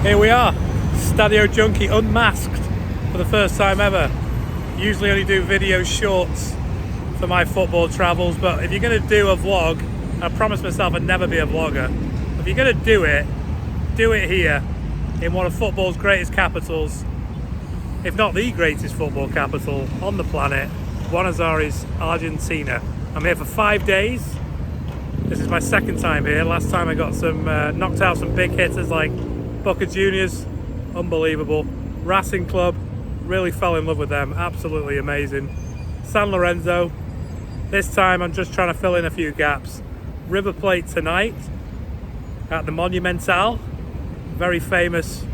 Here we are, Stadio Junkie unmasked for the first time ever. Usually only do video shorts for my football travels, but if you're going to do a vlog, I promised myself I'd never be a vlogger. If you're going to do it here in one of football's greatest capitals, if not the greatest football capital on the planet, Buenos Aires, Argentina. I'm here for 5 days. This is my second time here. Last time I got knocked out some big hitters like Boca Juniors, unbelievable. Racing Club, really fell in love with them, absolutely amazing. San Lorenzo, this time I'm just trying to fill in a few gaps. River Plate tonight at the Monumental, very famous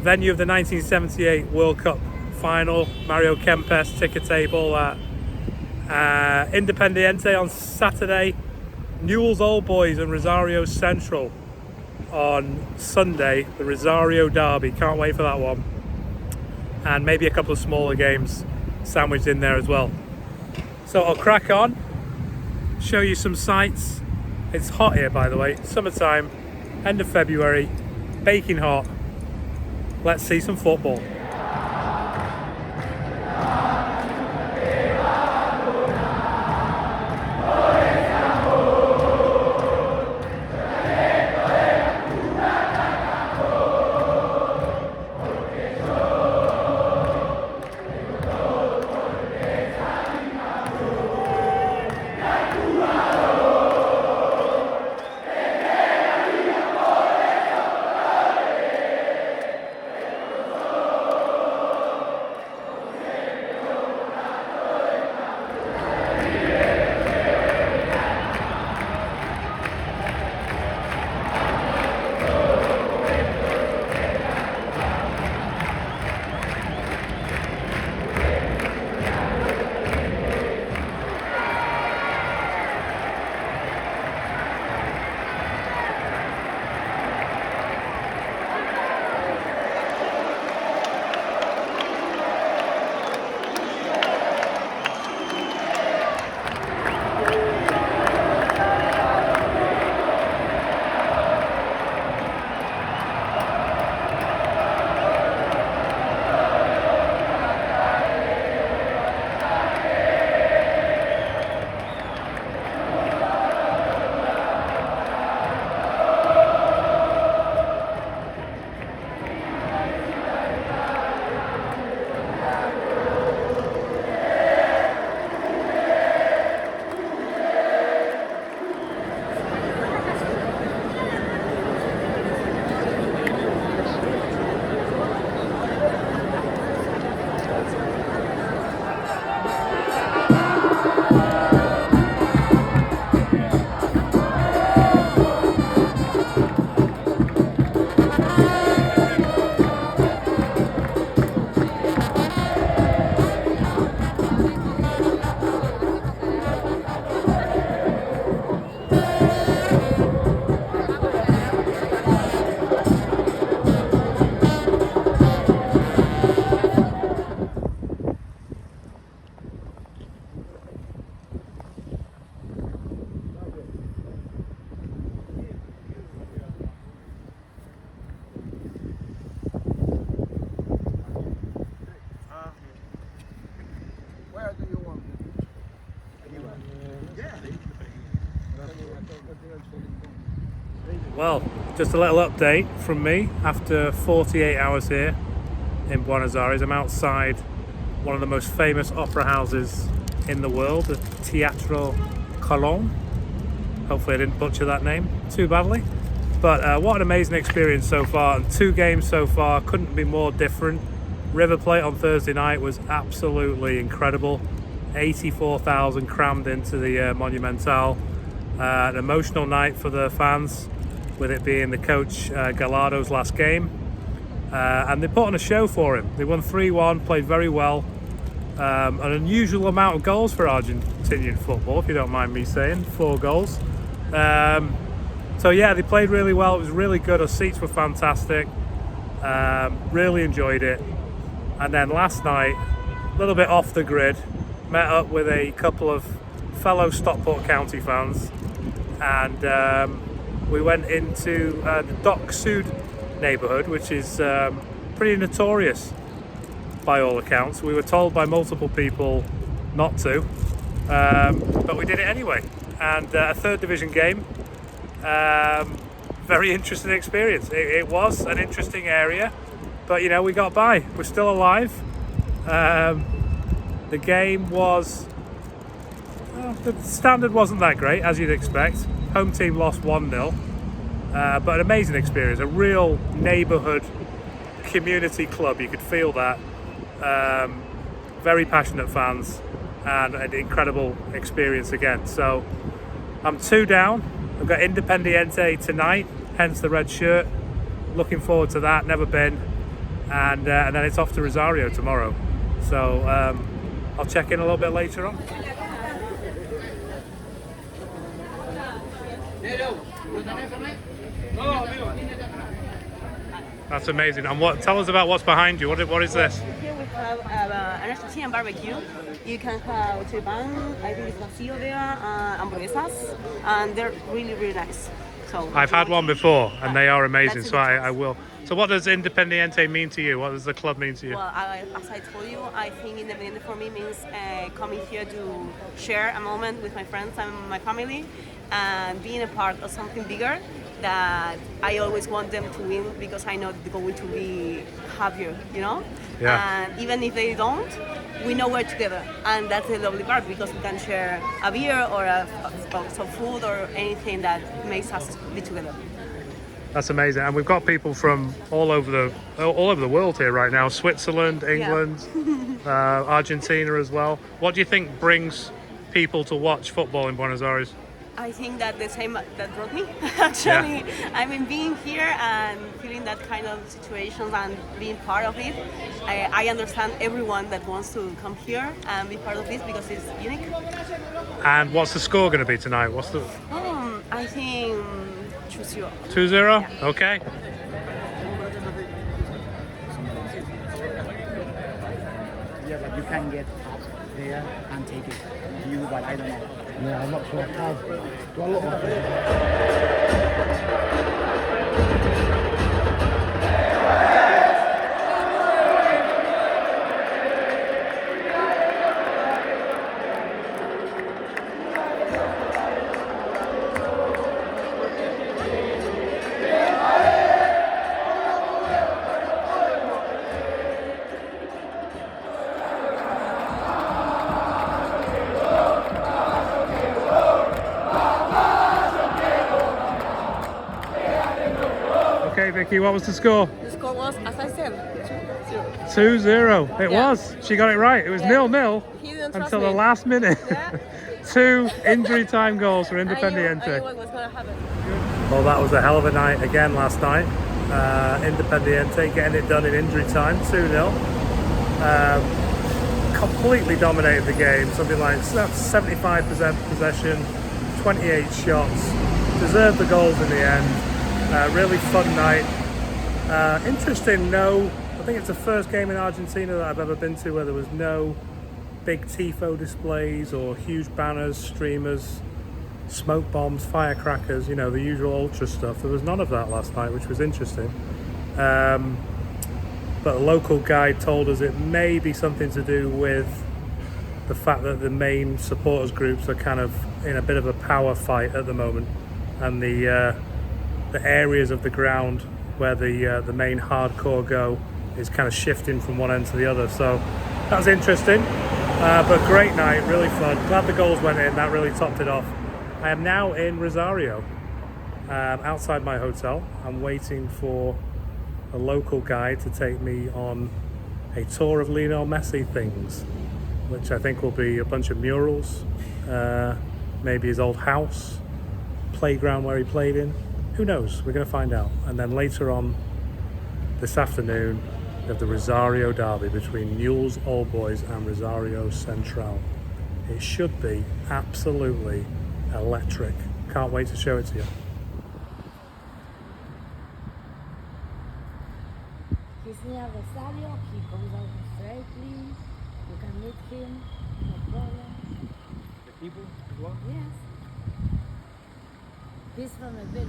venue of the 1978 World Cup final. Mario Kempes ticker table at Independiente on Saturday. Newell's Old Boys and Rosario Central on Sunday, the Rosario derby, can't wait for that one. And maybe a couple of smaller games sandwiched in there as well. So I'll crack on, show you some sights. It's hot here, by the way, summertime, end of February, baking hot. Let's see some football. Well, just a little update from me after 48 hours here in Buenos Aires. I'm outside one of the most famous opera houses in the world, the Teatro Colón. Hopefully I didn't butcher that name too badly. But what an amazing experience so far. And 2 games so far, couldn't be more different. River Plate on Thursday night was absolutely incredible. 84,000 crammed into the Monumental. An emotional night for the fans, with it being the coach Gallardo's last game. And they put on a show for him. They won 3-1, played very well. An unusual amount of goals for Argentinian football, if you don't mind me saying, 4 goals. So yeah, they played really well. It was really good. Our seats were fantastic. Really enjoyed it. And then last night, a little bit off the grid, met up with a couple of fellow Stockport County fans, and we went into the Doc Sud neighbourhood, which is pretty notorious by all accounts. We were told by multiple people not to, but we did it anyway. And a third division game, very interesting experience. It was an interesting area, but you know, we got by. We're still alive. The game was, the standard wasn't that great, as you'd expect. Home team lost 1-0, but an amazing experience, a real neighbourhood community club. You could feel that. Very passionate fans and an incredible experience again. So I'm 2 down. I've got Independiente tonight, hence the red shirt. Looking forward to that, never been. And then it's off to Rosario tomorrow. So I'll check in a little bit later on. That's amazing. And tell us about what's behind you. What is this? Here we have an Argentinian barbecue. You can have choripan, I think it's vacío there, hamburguesas, and they're really, really nice. So I've had one before, and they are amazing, so I will. So what does Independiente mean to you? What does the club mean to you? Well, as I told you, I think Independiente for me means coming here to share a moment with my friends and my family, and being a part of something bigger that I always want them to win, because I know they're going to be happier, you know? Yeah. And even if they don't, we know we're together, and that's the lovely part, because we can share a beer or some food or anything that makes us be together. That's amazing, and we've got people from all over the world here right now. Switzerland, England, Argentina as well. What do you think brings people to watch football in Buenos Aires? I think that the same that brought me, actually. Yeah. I mean, being here and feeling that kind of situations and being part of it, I understand everyone that wants to come here and be part of this, because it's unique. And what's the score going to be tonight? I think 2-0. 2-0? Yeah. Okay. Yeah, but you can get up there and take it. But I don't know. Yeah, I'm not sure how. Do I look like it? Okay, Vicky, what was the score? The score was, as I said, 2-0. 2-0. It was. She got it right. It was 0-0 until the last minute. Yeah. 2 injury time goals for Independiente. I knew what was going to happen. Well, that was a hell of a night again last night. Independiente getting it done in injury time, 2-0. Completely dominated the game, something like 75% possession, 28 shots, deserved the goals in the end. Really fun night. Interesting, I think it's the first game in Argentina that I've ever been to where there was no big tifo displays or huge banners, streamers, smoke bombs, firecrackers, the usual ultra stuff. There was none of that last night, which was interesting. But a local guide told us it may be something to do with the fact that the main supporters groups are kind of in a bit of a power fight at the moment, and the areas of the ground where the main hardcore go is kind of shifting from one end to the other. So that was interesting, but great night, really fun. Glad the goals went in, that really topped it off. I am now in Rosario, outside my hotel. I'm waiting for a local guide to take me on a tour of Lionel Messi things, which I think will be a bunch of murals, maybe his old house, playground where he played in. Who knows? We're going to find out. And then later on this afternoon, we have the Rosario derby between Newell's Old Boys and Rosario Central. It should be absolutely electric. Can't wait to show it to you. He's near Rosario. He comes out straightly. You can meet him, no problem. The people as well? Yes. He's from a village.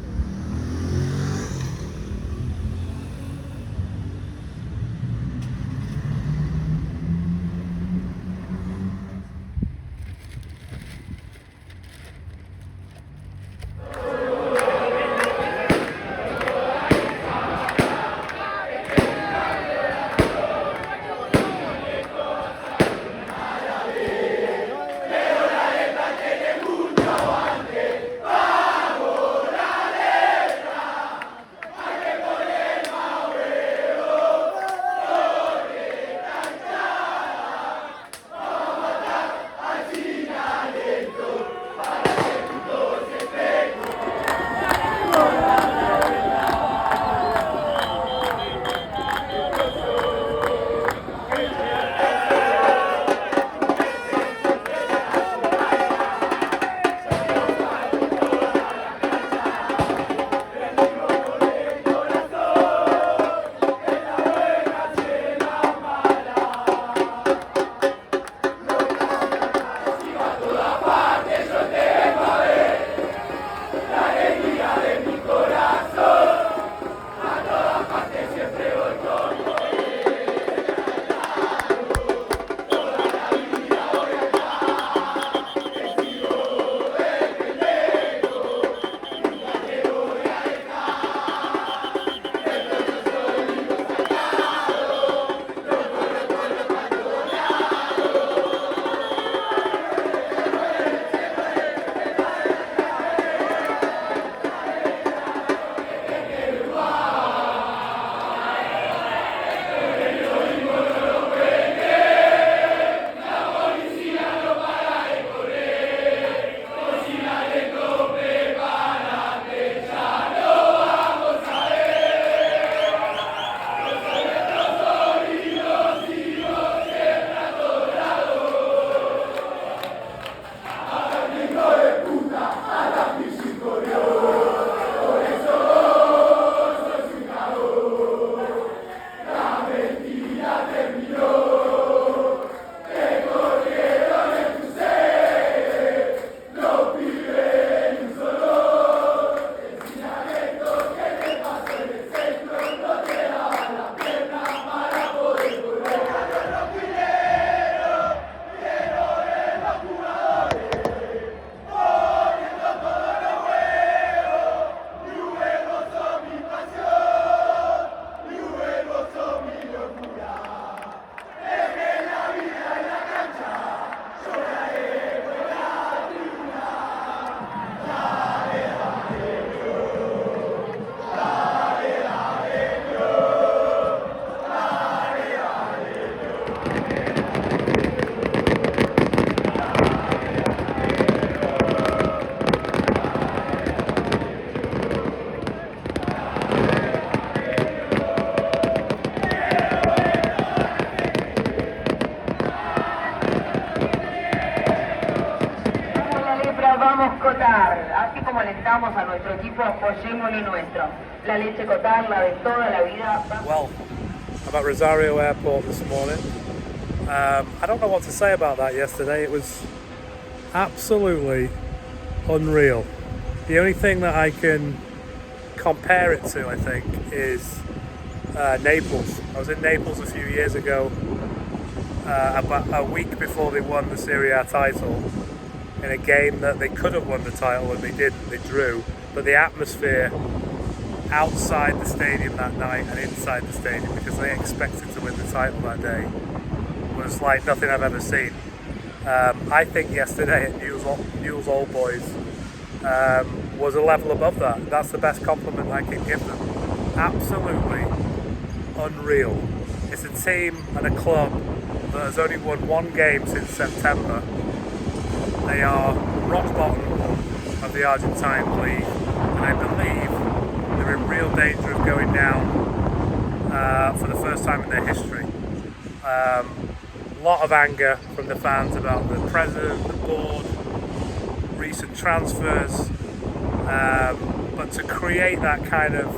amamos a nuestro equipo, apoyemos lo nuestro. La leche Cotal, la de toda la vida. Well, I'm at Rosario Airport this morning. I don't know what to say about that yesterday. It was absolutely unreal. The only thing that I can compare it to, I think, is Naples. I was in Naples a few years ago, about a week before they won the Serie A title, in a game that they could have won the title and they didn't, they drew. But the atmosphere outside the stadium that night and inside the stadium, because they expected to win the title that day, was like nothing I've ever seen. I think yesterday at Newell's Old Boys was a level above that. That's the best compliment I can give them. Absolutely unreal. It's a team and a club that has only won one game since September. They are rock bottom of the Argentine league, and I believe they're in real danger of going down for the first time in their history. A lot of anger from the fans about the president, the board, recent transfers, but to create that kind of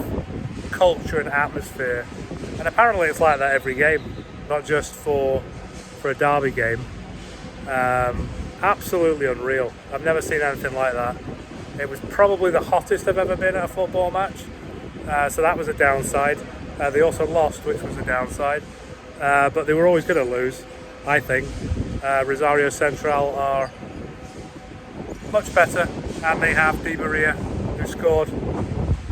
culture and atmosphere, and apparently it's like that every game, not just for a derby game. Absolutely unreal. I've never seen anything like that. It was probably the hottest I've ever been at a football match, so that was a downside. They also lost, which was a downside, but they were always going to lose, I think. Rosario Central are much better, and they have Di Maria, who scored.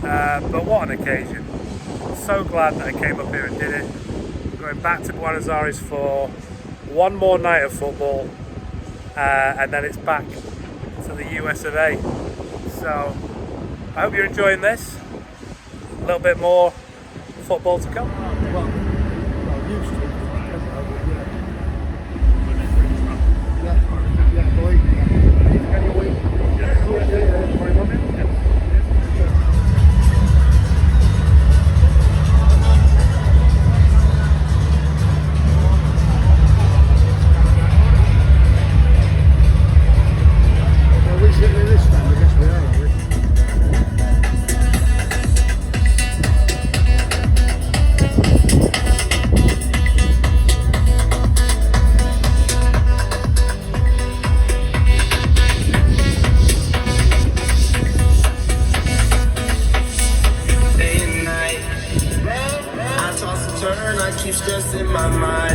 But what an occasion. So glad that I came up here and did it. Going back to Buenos Aires for one more night of football, and then it's back to the US of A. So I hope you're enjoying this. A little bit more football to come. Stress in my mind.